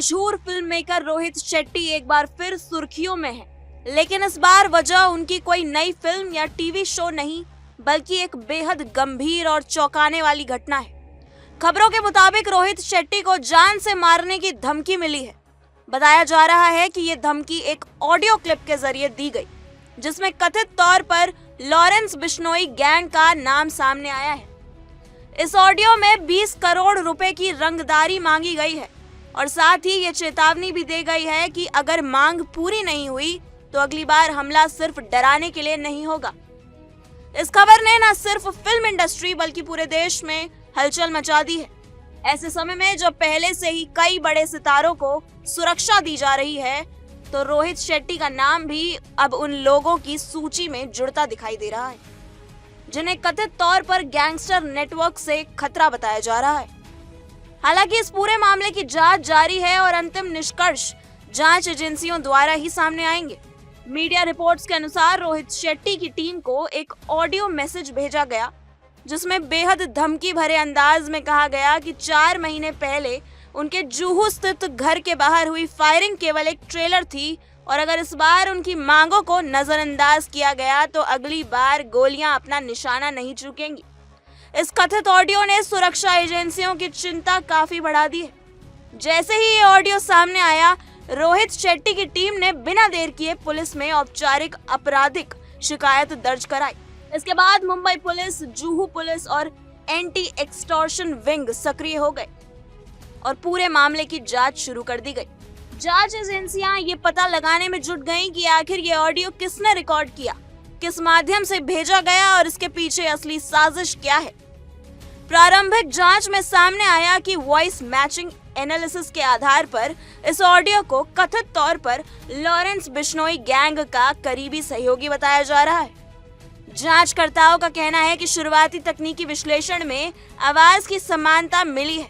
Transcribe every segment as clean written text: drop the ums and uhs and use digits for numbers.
मशहूर film maker Rohit Shetty एक बार फिर सुर्खियों में है, लेकिन इस बार वजह उनकी कोई नई फिल्म या टीवी शो नहीं, बल्कि एक बेहद गंभीर और चौंकाने वाली घटना है। खबरों के मुताबिक रोहित शेट्टी को जान से मारने की धमकी मिली है। बताया जा रहा है कि ये धमकी एक ऑडियो क्लिप के जरिए दी गई, जिसमें कथित तौर पर लॉरेंस बिश्नोई गैंग का नाम सामने आया है। इस ऑडियो में 20 करोड़ रुपए की रंगदारी मांगी गई है और साथ ही ये चेतावनी भी दी गई है कि अगर मांग पूरी नहीं हुई तो अगली बार हमला सिर्फ डराने के लिए नहीं होगा। इस खबर ने न सिर्फ फिल्म इंडस्ट्री बल्कि पूरे देश में हलचल मचा दी है। ऐसे समय में जब पहले से ही कई बड़े सितारों को सुरक्षा दी जा रही है, तो रोहित शेट्टी का नाम भी अब उन लोगों की सूची में जुड़ता दिखाई दे रहा है, जिन्हें कथित तौर पर गैंगस्टर नेटवर्क से खतरा बताया जा रहा है। हालांकि इस पूरे मामले की जांच जारी है और अंतिम निष्कर्ष जांच एजेंसियों द्वारा ही सामने आएंगे। मीडिया रिपोर्ट्स के अनुसार रोहित शेट्टी की टीम को एक ऑडियो मैसेज भेजा गया, जिसमें बेहद धमकी भरे अंदाज में कहा गया कि 4 महीने पहले उनके जुहू स्थित घर के बाहर हुई फायरिंग केवल एक ट्रेलर थी और अगर इस बार उनकी मांगों को नजरअंदाज किया गया तो अगली बार गोलियां अपना निशाना नहीं चूकेंगी। इस कथित ऑडियो ने सुरक्षा एजेंसियों की चिंता काफी बढ़ा दी है। जैसे ही ये ऑडियो सामने आया, रोहित शेट्टी की टीम ने बिना देर किए पुलिस में औपचारिक आपराधिक शिकायत दर्ज कराई। इसके बाद मुंबई पुलिस, जुहू पुलिस और एंटी एक्सटॉर्शन विंग सक्रिय हो गए और पूरे मामले की जांच शुरू कर दी गई। जांच एजेंसियां ये पता लगाने में जुट गईं कि आखिर ये ऑडियो किसने रिकॉर्ड किया, किस माध्यम से भेजा गया और इसके पीछे असली साजिश क्या है। प्रारंभिक जांच में सामने आया कि वॉइस मैचिंग एनालिसिस के आधार पर इस ऑडियो को कथित तौर पर लॉरेंस बिश्नोई गैंग का करीबी सहयोगी बताया जा रहा है। जांचकर्ताओं का कहना है कि शुरुआती तकनीकी विश्लेषण में आवाज की समानता मिली है,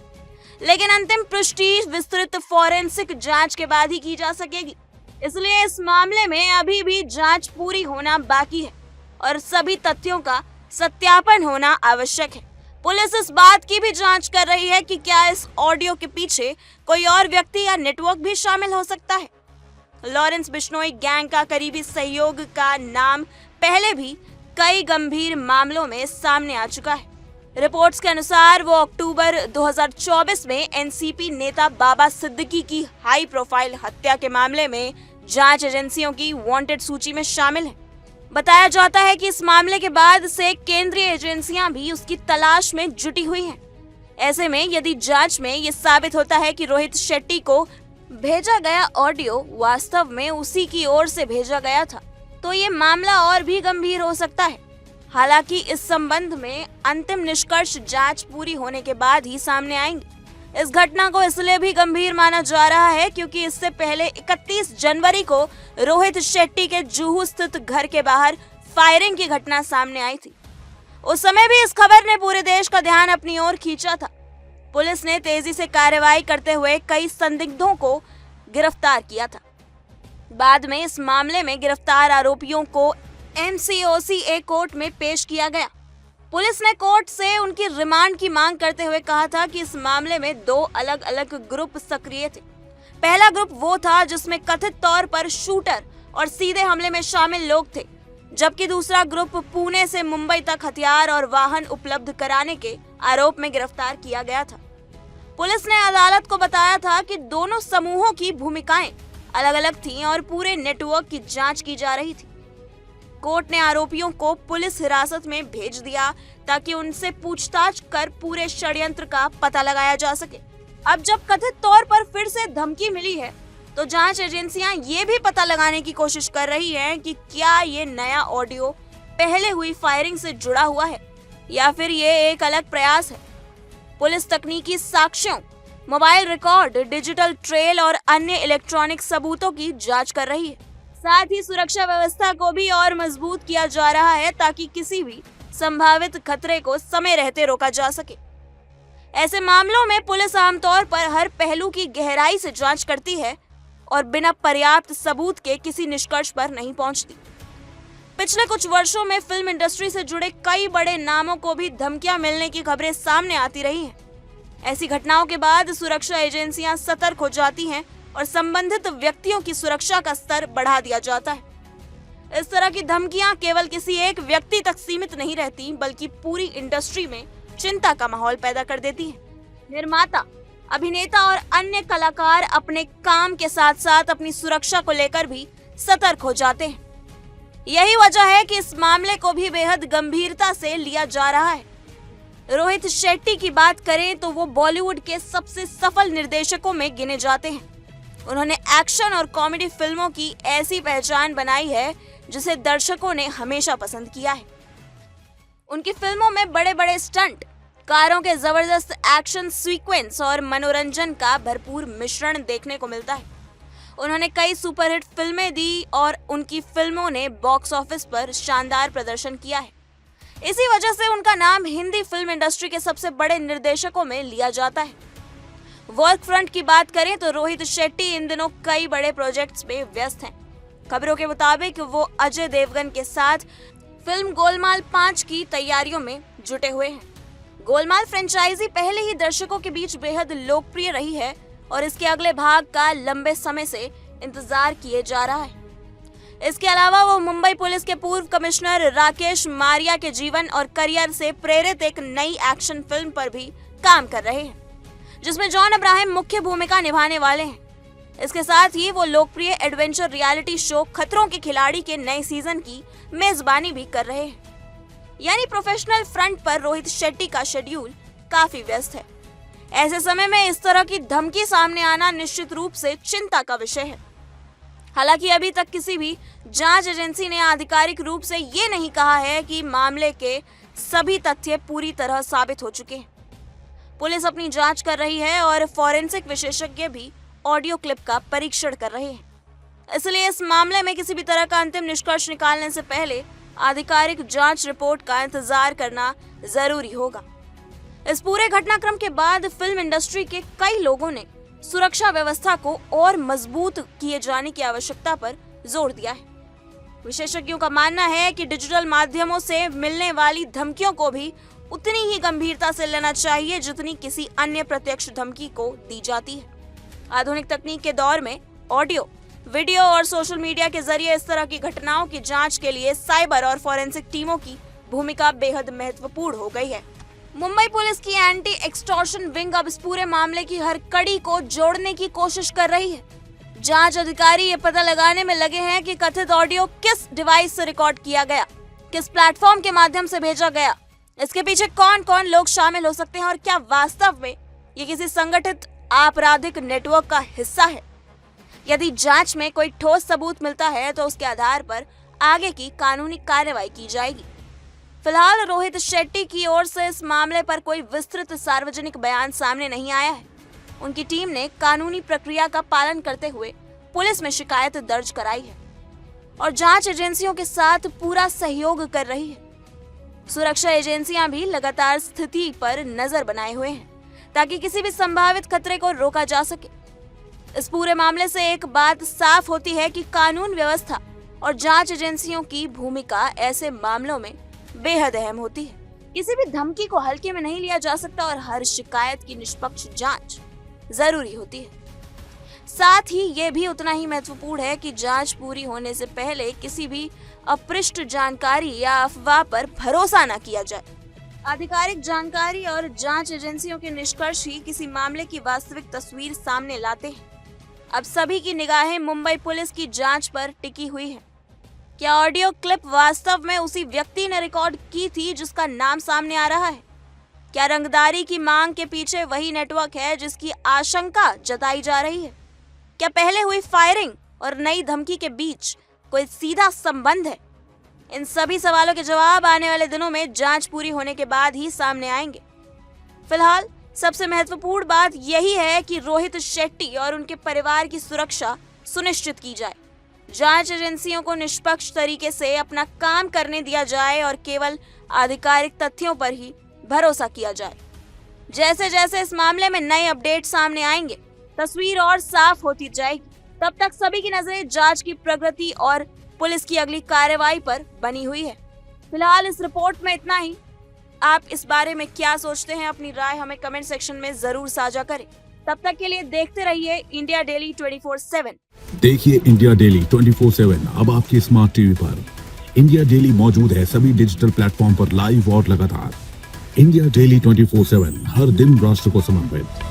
लेकिन अंतिम पुष्टि विस्तृत फॉरेंसिक जांच के बाद ही की जा सकेगी। इसलिए इस मामले में अभी भी जांच पूरी होना बाकी है और सभी तथ्यों का सत्यापन होना आवश्यक है। पुलिस इस बात की भी जांच कर रही है कि क्या इस ऑडियो के पीछे कोई और व्यक्ति या नेटवर्क भी शामिल हो सकता है। लॉरेंस बिश्नोई गैंग का करीबी सहयोग का नाम पहले भी कई गंभीर मामलों में सामने आ चुका है। रिपोर्ट्स के अनुसार वो अक्टूबर 2024 में एनसीपी नेता बाबा सिद्दीकी की हाई प्रोफाइल हत्या के मामले में जांच एजेंसियों की वांटेड सूची में शामिल है। बताया जाता है कि इस मामले के बाद से केंद्रीय एजेंसियां भी उसकी तलाश में जुटी हुई हैं। ऐसे में यदि जांच में ये साबित होता है कि रोहित शेट्टी को भेजा गया ऑडियो वास्तव में उसी की ओर से भेजा गया था, तो ये मामला और भी गंभीर हो सकता है। हालांकि इस संबंध में अंतिम निष्कर्ष जांच पूरी होने के बाद ही सामने आएंगे। इस घटना को इसलिए भी गंभीर माना जा रहा है क्योंकि इससे पहले 31 जनवरी को रोहित शेट्टी के जुहू स्थित घर के बाहर फायरिंग की घटना सामने आई थी। उस समय भी इस खबर ने पूरे देश का ध्यान अपनी ओर खींचा था। पुलिस ने तेजी से कार्रवाई करते हुए कई संदिग्धों को गिरफ्तार किया था। बाद में इस मामले में गिरफ्तार आरोपियों को MCOCA कोर्ट में पेश किया गया। पुलिस ने कोर्ट से उनकी रिमांड की मांग करते हुए कहा था कि इस मामले में 2 अलग अलग ग्रुप सक्रिय थे। पहला ग्रुप वो था जिसमें कथित तौर पर शूटर और सीधे हमले में शामिल लोग थे, जबकि दूसरा ग्रुप पुणे से मुंबई तक हथियार और वाहन उपलब्ध कराने के आरोप में गिरफ्तार किया गया था। पुलिस ने अदालत को बताया था कि दोनों समूहों की भूमिकाएं अलग अलग थीं और पूरे नेटवर्क की जांच की जा रही थी। कोर्ट ने आरोपियों को पुलिस हिरासत में भेज दिया ताकि उनसे पूछताछ कर पूरे षड्यंत्र का पता लगाया जा सके। अब जब कथित तौर पर फिर से धमकी मिली है, तो जांच एजेंसियां ये भी पता लगाने की कोशिश कर रही हैं कि क्या ये नया ऑडियो पहले हुई फायरिंग से जुड़ा हुआ है या फिर ये एक अलग प्रयास है। पुलिस तकनीकी साक्ष्यों, मोबाइल रिकॉर्ड, डिजिटल ट्रेल और अन्य इलेक्ट्रॉनिक सबूतों की जांच कर रही है। साथ ही सुरक्षा व्यवस्था को भी और मजबूत किया जा रहा है ताकि किसी भी संभावित खतरे को समय रहते रोका जा सके। ऐसे मामलों में पुलिस आमतौर पर हर पहलू की गहराई से जांच करती है और बिना पर्याप्त सबूत के किसी निष्कर्ष पर नहीं पहुंचती। पिछले कुछ वर्षों में फिल्म इंडस्ट्री से जुड़े कई बड़े नामों को भी धमकियां मिलने की खबरें सामने आती रही हैं। ऐसी घटनाओं के बाद सुरक्षा एजेंसियां सतर्क हो जाती हैं और संबंधित व्यक्तियों की सुरक्षा का स्तर बढ़ा दिया जाता है। इस तरह की धमकियां केवल किसी एक व्यक्ति तक सीमित नहीं रहती, बल्कि पूरी इंडस्ट्री में चिंता का माहौल पैदा कर देती हैं। निर्माता, अभिनेता और अन्य कलाकार अपने काम के साथ साथ अपनी सुरक्षा को लेकर भी सतर्क हो जाते हैं। यही वजह है कि इस मामले को भी बेहद गंभीरता से लिया जा रहा है। रोहित शेट्टी की बात करें तो वो बॉलीवुड के सबसे सफल निर्देशकों में गिने जाते हैं। उन्होंने एक्शन और कॉमेडी फिल्मों की ऐसी पहचान बनाई है जिसे दर्शकों ने हमेशा पसंद किया है। उनकी फिल्मों में बड़े बड़े स्टंट, कारों के जबरदस्त एक्शन सीक्वेंस और मनोरंजन का भरपूर मिश्रण देखने को मिलता है। उन्होंने कई सुपरहिट फिल्में दी और उनकी फिल्मों ने बॉक्स ऑफिस पर शानदार प्रदर्शन किया है। इसी वजह से उनका नाम हिंदी फिल्म इंडस्ट्री के सबसे बड़े निर्देशकों में लिया जाता है। वर्क फ्रंट की बात करें तो रोहित शेट्टी इन दिनों कई बड़े प्रोजेक्ट्स में व्यस्त हैं। खबरों के मुताबिक वो अजय देवगन के साथ फिल्म गोलमाल 5 की तैयारियों में जुटे हुए हैं। गोलमाल फ्रेंचाइजी पहले ही दर्शकों के बीच बेहद लोकप्रिय रही है और इसके अगले भाग का लंबे समय से इंतजार किए जा रहा है। इसके अलावा वो मुंबई पुलिस के पूर्व कमिश्नर राकेश मारिया के जीवन और करियर से प्रेरित एक नई एक्शन फिल्म पर भी काम कर रहे हैं, जिसमें जॉन अब्राहम मुख्य भूमिका निभाने वाले हैं। इसके साथ ही वो लोकप्रिय एडवेंचर रियलिटी शो खतरों के खिलाड़ी के नए सीजन की मेजबानी भी कर रहे हैं। यानी प्रोफेशनल फ्रंट पर रोहित शेट्टी का शेड्यूल काफी व्यस्त है। ऐसे समय में इस तरह की धमकी सामने आना निश्चित रूप से चिंता का विषय है। हालांकि अभी तक किसी भी जांच एजेंसी ने आधिकारिक रूप से ये नहीं कहा है कि मामले के सभी तथ्य पूरी तरह साबित हो चुके हैं। पुलिस अपनी जांच कर रही है और फॉरेंसिक विशेषज्ञ भी ऑडियो क्लिप का परीक्षण कर रहे हैं। इसलिए इस मामले में किसी भी तरह का अंतिम निष्कर्ष निकालने से पहले आधिकारिक जांच रिपोर्ट का इंतजार करना जरूरी होगा। इस पूरे घटनाक्रम के बाद फिल्म इंडस्ट्री के कई लोगों ने सुरक्षा व्यवस्था को और मजबूत किए जाने की आवश्यकता पर जोर दिया है। विशेषज्ञों का मानना है कि डिजिटल माध्यमों से मिलने वाली धमकियों को भी उतनी ही गंभीरता से लेना चाहिए जितनी किसी अन्य प्रत्यक्ष धमकी को दी जाती है। आधुनिक तकनीक के दौर में ऑडियो, वीडियो और सोशल मीडिया के जरिए इस तरह की घटनाओं की जांच के लिए साइबर और फॉरेंसिक टीमों की भूमिका बेहद महत्वपूर्ण हो गई है। मुंबई पुलिस की एंटी एक्सटॉर्शन विंग अब इस पूरे मामले की हर कड़ी को जोड़ने की कोशिश कर रही है। जांच अधिकारी ये पता लगाने में लगे हैं कि कथित ऑडियो किस डिवाइस से रिकॉर्ड किया गया, किस प्लेटफॉर्म के माध्यम से भेजा गया, इसके पीछे कौन कौन लोग शामिल हो सकते हैं और क्या वास्तव में ये किसी संगठित आपराधिक नेटवर्क का हिस्सा है। यदि जांच में कोई ठोस सबूत मिलता है तो उसके आधार पर आगे की कानूनी कार्रवाई की जाएगी। फिलहाल रोहित शेट्टी की ओर से इस मामले पर कोई विस्तृत सार्वजनिक बयान सामने नहीं आया है। उनकी टीम ने कानूनी प्रक्रिया का पालन करते हुए पुलिस में शिकायत दर्ज कराई है और जांच एजेंसियों के साथ पूरा सहयोग कर रही है। सुरक्षा एजेंसियां भी लगातार स्थिति पर नजर बनाए हुए हैं ताकि किसी भी संभावित खतरे को रोका जा सके। इस पूरे मामले से एक बात साफ होती है कि कानून व्यवस्था और जांच एजेंसियों की भूमिका ऐसे मामलों में बेहद अहम होती है। किसी भी धमकी को हल्के में नहीं लिया जा सकता और हर शिकायत की निष्पक्ष जांच जरूरी होती है। साथ ही ये भी उतना ही महत्वपूर्ण है कि जांच पूरी होने से पहले किसी भी अपृष्ट जानकारी या अफवाह पर भरोसा न किया जाए। आधिकारिक जानकारी और जांच एजेंसियों के निष्कर्ष ही किसी मामले की वास्तविक तस्वीर सामने लाते हैं। अब सभी की निगाहें मुंबई पुलिस की जांच पर टिकी हुई है। क्या ऑडियो क्लिप वास्तव में उसी व्यक्ति ने रिकॉर्ड की थी जिसका नाम सामने आ रहा है? क्या रंगदारी की मांग के पीछे वही नेटवर्क है जिसकी आशंका जताई जा रही है? क्या पहले हुई फायरिंग और नई धमकी के बीच कोई सीधा संबंध है? इन सभी सवालों के जवाब आने वाले दिनों में जांच पूरी होने के बाद ही सामने आएंगे। फिलहाल सबसे महत्वपूर्ण बात यही है कि रोहित शेट्टी और उनके परिवार की सुरक्षा सुनिश्चित की जाए। जांच एजेंसियों को निष्पक्ष तरीके से अपना काम करने दिया जाए और केवल आधिकारिक तथ्यों पर ही भरोसा किया जाए। जैसे जैसे इस मामले में नए अपडेट सामने आएंगे, तस्वीर और साफ होती जाएगी। तब तक सभी की नजरें जांच की प्रगति और पुलिस की अगली कार्रवाई पर बनी हुई है। फिलहाल इस रिपोर्ट में इतना ही। आप इस बारे में क्या सोचते हैं? अपनी राय हमें कमेंट सेक्शन में जरूर साझा करें। तब तक के लिए देखते रहिए इंडिया डेली 24/7। देखिए इंडिया डेली 24/7 अब आपके स्मार्ट टीवी पर। इंडिया डेली मौजूद है सभी डिजिटल प्लेटफॉर्म पर लाइव और लगातार। इंडिया डेली 24/7 हर दिन राष्ट्र को समर्पित।